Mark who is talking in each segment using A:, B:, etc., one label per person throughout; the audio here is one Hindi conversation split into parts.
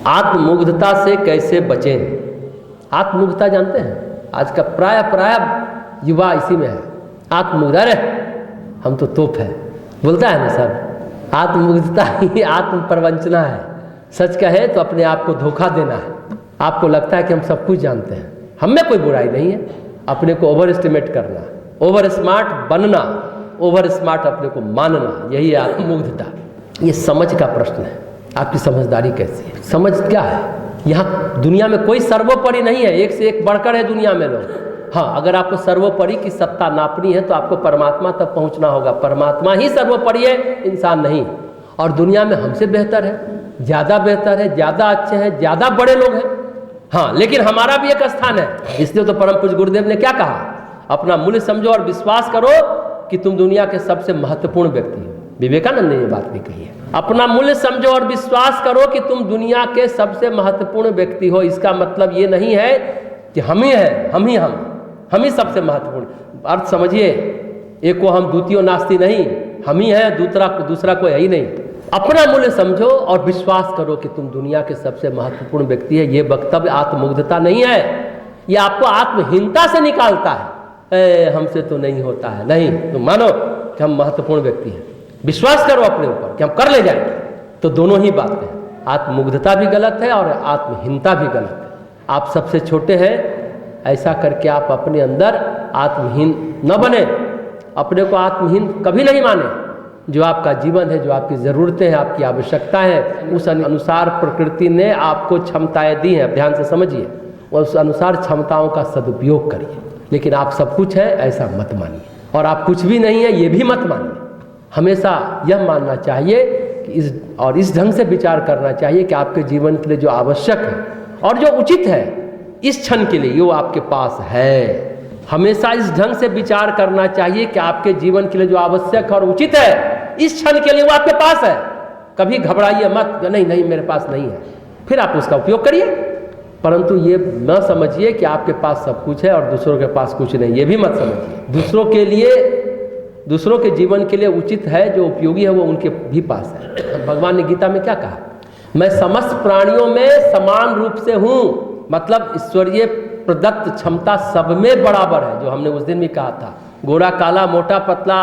A: आत्ममुग्धता से कैसे बचें? आत्ममुग्धता जानते हैं? आज का प्राय युवा इसी में है। आत्ममुग्ध, अरे हम तो तोप है, बोलता है ना सर। आत्ममुग्धता ही आत्म प्रवंचना है। सच कहे तो अपने आप को धोखा देना है। आपको लगता है कि हम सब कुछ जानते हैं, हम में कोई बुराई नहीं है। अपने को ओवर एस्टिमेट करना, ओवर स्मार्ट बनना, ओवर स्मार्ट अपने को मानना, यही है आत्ममुग्धता। ये समझ का प्रश्न है। आपकी समझदारी कैसी है? समझ क्या है? यहाँ दुनिया में कोई सर्वोपरि नहीं है, एक से एक बढ़कर है दुनिया में लोग। हाँ, अगर आपको सर्वोपरि की सत्ता नापनी है तो आपको परमात्मा तक पहुँचना होगा। परमात्मा ही सर्वोपरि है, इंसान नहीं। और दुनिया में हमसे बेहतर है, ज़्यादा बेहतर है, ज़्यादा अच्छे हैं, ज़्यादा बड़े लोग हैं। हाँ, लेकिन हमारा भी एक स्थान है। इसलिए तो परम पूज्य गुरुदेव ने क्या कहा? अपना मूल्य समझो और विश्वास करो कि तुम दुनिया के सबसे महत्वपूर्ण व्यक्ति हो। विवेकानंद ने ये बात भी कही है। अपना मूल्य समझो और विश्वास करो कि तुम दुनिया के सबसे महत्वपूर्ण व्यक्ति हो। इसका मतलब ये नहीं है कि हम ही हैं, हम ही सबसे महत्वपूर्ण। अर्थ समझिए, एको हम द्वितीय नास्ति नहीं, हम ही हैं, दूसरा कोई है ही नहीं। अपना मूल्य समझो और विश्वास करो कि तुम दुनिया के सबसे महत्वपूर्ण व्यक्ति है। ये वक्तव्य आत्ममुग्धता नहीं है, ये आपको आत्महीनता से निकालता है। हमसे तो नहीं होता है, नहीं, तुम मानो कि हम महत्वपूर्ण व्यक्ति हैं, विश्वास करो अपने ऊपर कि हम कर ले जाएंगे। तो दोनों ही बातें हैं, आत्ममुग्धता भी गलत है और आत्महीनता भी गलत है। आप सबसे छोटे हैं, ऐसा करके आप अपने अंदर आत्महीन न बने, अपने को आत्महीन कभी नहीं माने। जो आपका जीवन है, जो आपकी ज़रूरतें हैं, आपकी आवश्यकता है, उस अनुसार प्रकृति ने आपको क्षमताएं दी हैं। ध्यान से समझिए, और उस अनुसार क्षमताओं का सदुपयोग करिए। लेकिन आप सब कुछ है ऐसा मत मानिए, और आप कुछ भी नहीं है ये भी मत मानिए। हमेशा यह मानना चाहिए कि इस ढंग से विचार करना चाहिए कि आपके जीवन के लिए जो आवश्यक है और जो उचित है इस क्षण के लिए, वो आपके पास है। हमेशा इस ढंग से विचार करना चाहिए कि आपके जीवन के लिए जो आवश्यक और उचित है इस क्षण के लिए वो आपके पास है। कभी घबराइए मत, नहीं मेरे पास नहीं है, फिर आप उसका उपयोग करिए। परंतु ये न समझिए कि आपके पास सब कुछ है और दूसरों के पास कुछ नहीं, ये भी मत समझिए। दूसरों के जीवन के लिए उचित है, जो उपयोगी है वो उनके भी पास है। भगवान ने गीता में क्या कहा? मैं समस्त प्राणियों में समान रूप से हूँ, मतलब ईश्वरीय प्रदत्त क्षमता सब में बराबर है। जो हमने उस दिन भी कहा था, गोरा काला, मोटा पतला,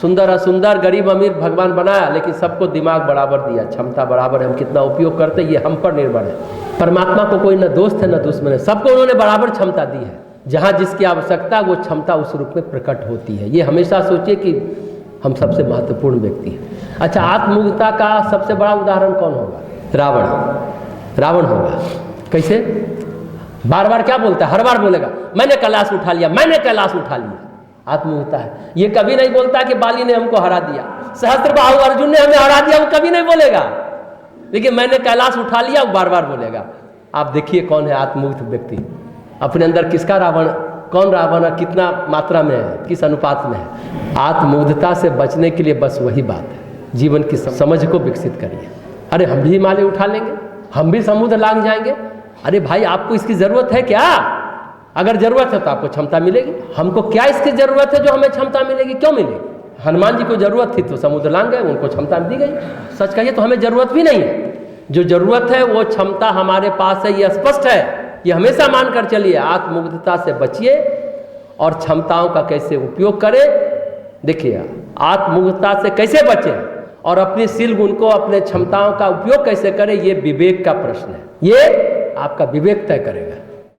A: सुंदर असुंदर, गरीब अमीर भगवान बनाया, लेकिन सबको दिमाग बराबर दिया, क्षमता बराबर है। हम कितना उपयोग करते ये हम पर निर्भर है। परमात्मा को कोई न दोस्त है न दुश्मन है, सबको उन्होंने बराबर क्षमता दी है। जहाँ जिसकी आवश्यकता वो क्षमता उस रूप में प्रकट होती है। ये हमेशा सोचिए कि हम सबसे महत्वपूर्ण व्यक्ति हैं। अच्छा, आत्ममुग्धता का सबसे बड़ा उदाहरण कौन होगा? रावण होगा। कैसे? बार बार क्या बोलता है? हर बार बोलेगा मैंने कैलाश उठा लिया, मैंने कैलाश उठा लिया। आत्ममुग्धता है। ये कभी नहीं बोलता कि बाली ने हमको हरा दिया, सहस्त्रबाहु अर्जुन ने हमें हरा दिया, वो कभी नहीं बोलेगा। लेकिन मैंने कैलाश उठा लिया, वो बार बार बोलेगा। आप देखिए कौन है आत्ममुग्ध व्यक्ति? अपने अंदर किसका रावण, कौन रावण है, कितना मात्रा में है, किस अनुपात में है? आत्ममुग्धता से बचने के लिए बस वही बात है, जीवन की समझ को विकसित करिए। अरे हम भी हिमालय उठा लेंगे, हम भी समुद्र लांघ जाएंगे। अरे भाई, आपको इसकी जरूरत है क्या? अगर जरूरत है तो आपको क्षमता मिलेगी। हमको क्या इसकी जरूरत है जो हमें क्षमता मिलेगी? क्यों मिलेगी? हनुमान जी को जरूरत थी तो समुद्र लांघ गए, उनको क्षमता दी गई। सच कहिए तो हमें जरूरत भी नहीं है। जो जरूरत है वो क्षमता हमारे पास है, ये स्पष्ट है। ये हमेशा मानकर चलिए। आत्ममुग्धता से बचिए और क्षमताओं का कैसे उपयोग करें। देखिए, आत्ममुग्धता से कैसे बचें और अपने शील गुण को, अपने क्षमताओं का उपयोग कैसे करें, ये विवेक का प्रश्न है। ये आपका विवेक तय करेगा।